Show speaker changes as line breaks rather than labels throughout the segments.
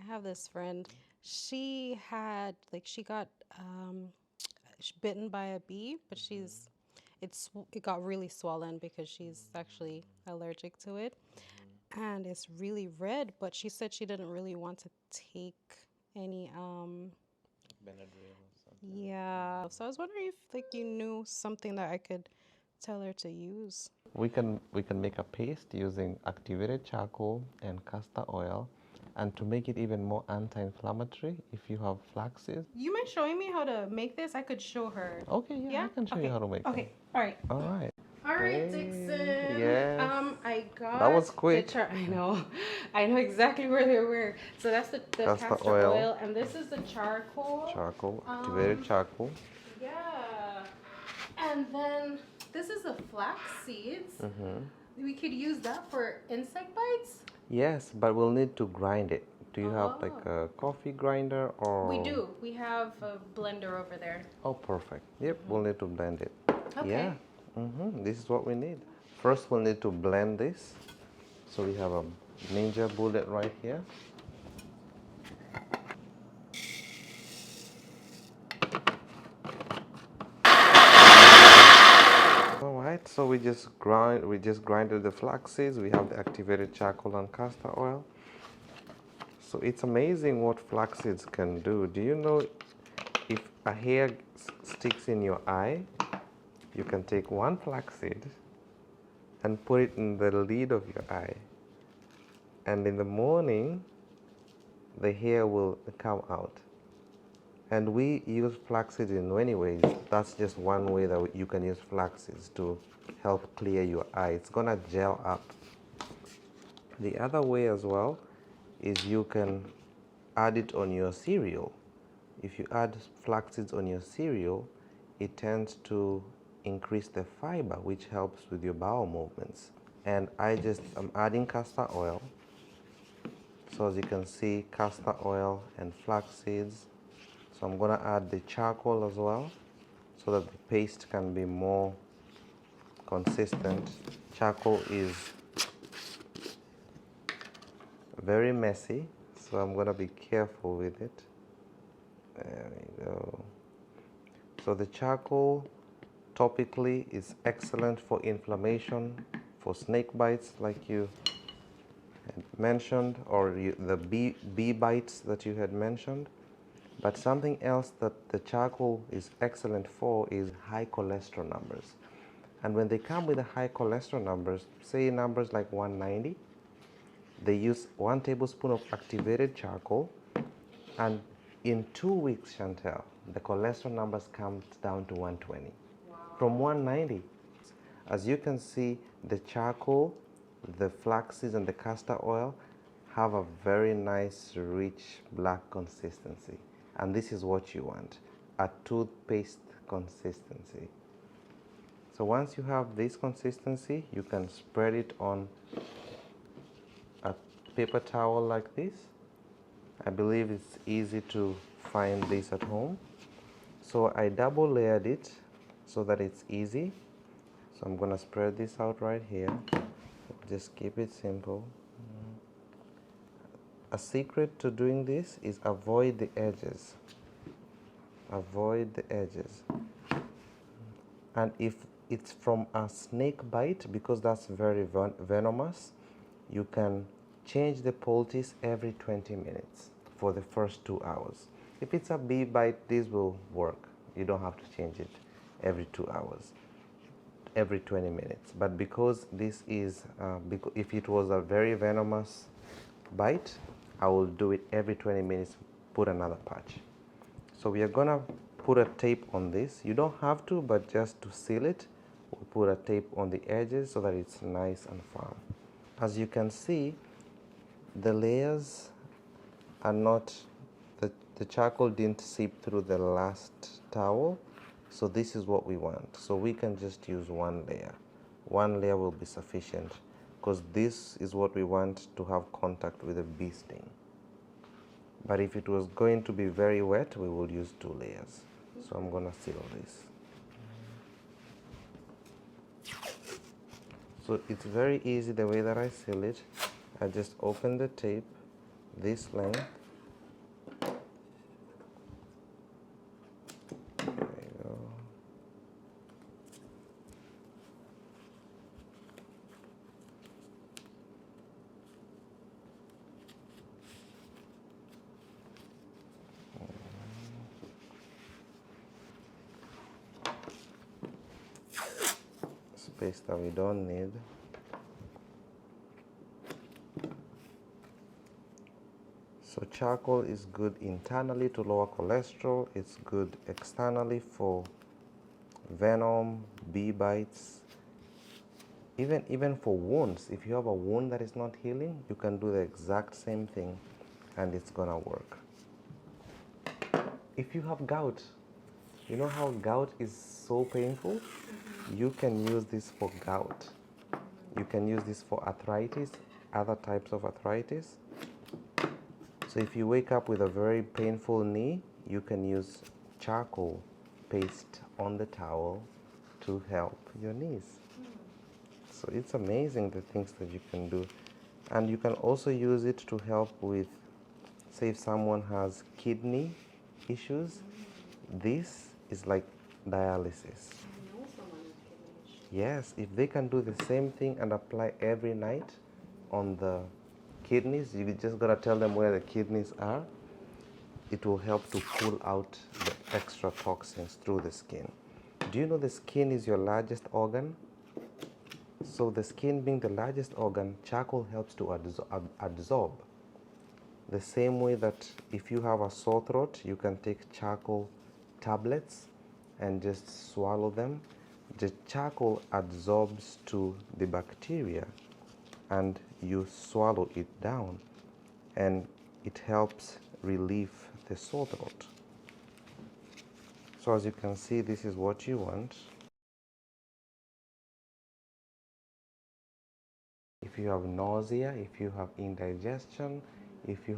I have this friend. She had she got bitten by a bee, but it got really swollen because she's actually allergic to it, and it's really red. But she said she didn't really want to take any
Benadryl or something.
yeah. So I was wondering if you knew something that I could tell her to use.
We can make a paste using activated charcoal and castor oil, and to make it even more anti-inflammatory, if you have flaxseed.
You mind showing me how to make this? I could show her.
Okay, yeah,
Yeah?
I can show you
Okay.
how to make them.
Okay. All right.
All right.
All right,
Hey,
Dickson.
yes.
I
That
got
was
the
quick.
I know. I know exactly where they were. So that's the
Castor
castor
oil,
oil, and this is the charcoal.
charcoal, activated
Um,
charcoal.
yeah. And then this is the flax seeds. We could use that for insect bites.
Yes, but we'll need to grind it. Do you have like
Oh.
a coffee grinder
We
or?
do. We have a blender over there.
Oh, perfect. Yep, we'll need to blend it.
Okay.
Yeah, this is what we need. First, we'll need to blend this. So we have a ninja bullet right here. All right, so we just grinded the flax seeds. We have the activated charcoal and castor oil. So it's amazing what flax seeds can do. Do you know if a hair sticks in your eye, you can take one flax seed and put it in the lid of your eye, and in the morning the hair will come out. And we use flax seeds in many ways. That's just one way that you can use flax seeds to help clear your eye. It's gonna gel up. The other way as well is you can add it on your cereal. If you add flax seeds on your cereal, it tends to increase the fiber, which helps with your bowel movements. And I'm adding castor oil. So as you can see, castor oil and flax seeds. So I'm gonna add the charcoal as well, so that the paste can be more consistent. Charcoal is very messy, so I'm gonna be careful with it. There we go. So the charcoal topically is excellent for inflammation, for snake bites like you had mentioned, or the bee bites that you had mentioned. But something else that the charcoal is excellent for is high cholesterol numbers. And when they come with the high cholesterol numbers, say numbers like 190, they use 1 tablespoon of activated charcoal, and in 2 weeks, Chantel, the cholesterol numbers come down to 120. Wow. From 190. As you can see, the charcoal, the flaxseeds, and the castor oil have a very nice, rich black consistency. And this is what you want, a toothpaste consistency. So once you have this consistency, you can spread it on a paper towel like this. I believe it's easy to find this at home. So I double layered it so that it's easy. So I'm gonna spread this out right here. Just keep it simple. A secret to doing this is avoid the edges. Avoid the edges. And if it's from a snake bite, because that's very venomous, you can change the poultice every 20 minutes for the first 2 hours. If it's a bee bite, this will work. You don't have to change it every 2 hours, every 20 minutes. But because this is, if it was a very venomous bite, I will do it every 20 minutes, put another patch. So we are gonna put a tape on this. You don't have to, but just to seal it, we'll put a tape on the edges so that it's nice and firm. As you can see, the layers are not, the charcoal didn't seep through the last towel, so this is what we want. So we can just use one layer. One layer will be sufficient, because this is what we want to have contact with the bee sting. But if it was going to be very wet, we will use 2 layers. So I'm gonna seal this. So it's very easy the way that I seal it. I just open the tape this length toothpaste that we don't need. So charcoal is good internally to lower cholesterol. It's good externally for venom, bee bites, even for wounds. If you have a wound that is not healing, you can do the exact same thing and it's gonna work. If you have gout, you know how gout is so painful? You can use this for gout. You can use this for arthritis, other types of arthritis. So if you wake up with a very painful knee, you can use charcoal paste on the towel to help your knees. So it's amazing the things that you can do. And you can also use it to help with, say if someone has kidney issues, this is like dialysis.
I know someone with kidney issues.
Yes, if they can do the same thing and apply every night on the kidneys, you just gotta tell them where the kidneys are. It will help to pull out the extra toxins through the skin. Do you know the skin is your largest organ? So the skin being the largest organ, charcoal helps to absorb. The same way that if you have a sore throat, you can take charcoal tablets and just swallow them. The charcoal absorbs to the bacteria and you swallow it down and it helps relieve the sore throat. So as you can see, this is what you want. If you have nausea, if you have indigestion, if you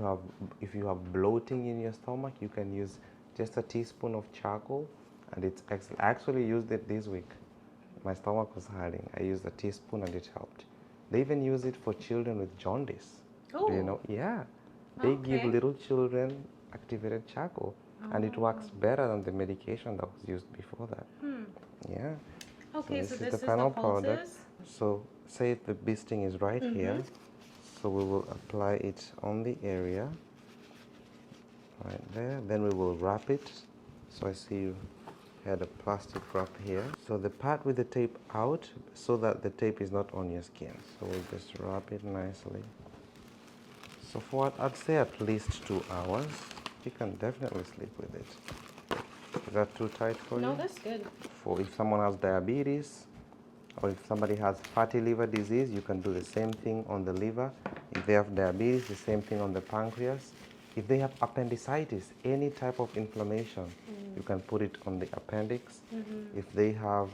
have bloating in your stomach, you can use just a teaspoon of charcoal and it's excellent. I actually used it this week. My stomach was hurting. I used a teaspoon and it helped. They even use it for children with jaundice.
Oh.
Do you know? Yeah. They give
Okay.
little children activated charcoal and it works better than the medication that was used before that. Yeah.
Okay, so this
the
is
final
the
powder.
Poultice.
So say the bee sting is right here. So we will apply it on the area right there. Then we will wrap it. So I see you had a plastic wrap here. So the part with the tape out so that the tape is not on your skin. So we'll just wrap it nicely. So for what I'd say at least 2 hours. You can definitely sleep with it. Is that too tight for you?
No, that's good.
For if someone has diabetes or if somebody has fatty liver disease, you can do the same thing on the liver. If they have diabetes, the same thing on the pancreas. If they have appendicitis, any type of inflammation, you can put it on the appendix. If they have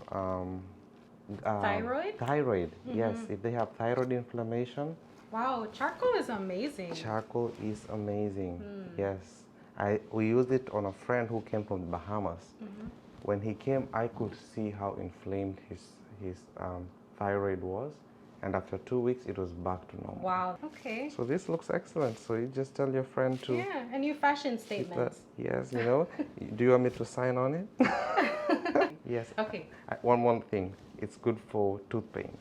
Thyroid?
Yes. If they have thyroid inflammation,
Wow, charcoal is amazing.
charcoal is amazing. Yes. We used it on a friend who came from the Bahamas. When he came, I could see how inflamed his thyroid was, and after 2 weeks, it was back to normal.
Wow. Okay.
So this looks excellent. So you just tell your friend to.
Yeah, a new fashion
keep
statement.
that. Yes, you know. Do you want me to sign on it? Yes.
Okay.
One more thing. It's good for tooth pain.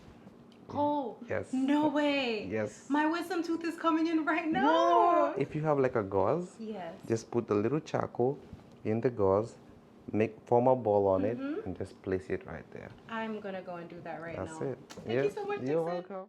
Oh.
Yes.
No way.
Yes.
My wisdom tooth is coming in right now.
If you have like a gauze,
Yes.
just put a little charcoal in the gauze, form a ball on it, and just place it right there.
I'm gonna go and do that right now.
That's it.
Thank you so much,
You're
Dickson.
welcome.